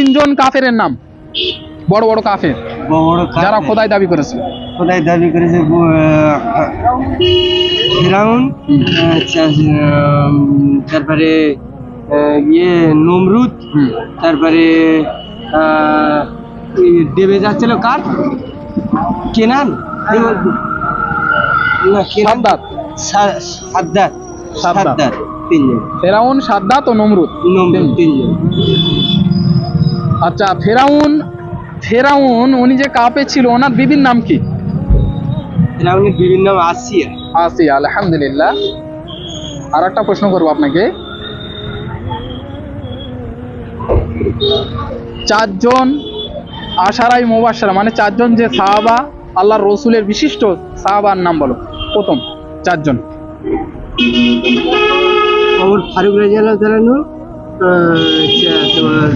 তিনজন কাফেরের নাম, বড় বড় কাফের বড় যারা খোদাই দাবি করেছে। খোদাই দাবি করেছে। ফিরাউন, তারপরে ইয়ে নমরুদ, তারপরে দেবে যাচ্ছিল কার, কেনান না, সাদ্দাত, সাদ্দাত, সাদ্দাত তিনজন। ফেরাউন, সাদ্দাত ও নমরুদ। তিনজন। আচ্ছা, ফেরাউন উনি যে কাপে ছিল ওনার বিবির নাম কি? ফেরাউনের বিবির নাম আসিয়া। আসিয়া, আলহামদুলিল্লাহ। আর একটা প্রশ্ন করবো আপনাকে। চারজন আশারাই মুবাশশারা মানে চারজন যে সাহাবা, আল্লাহর রসুলের বিশিষ্ট সাহাবার নাম বলো, প্রথম চারজন। ওমর ফারুক রাদিয়াল্লাহু তাআলা, তোমার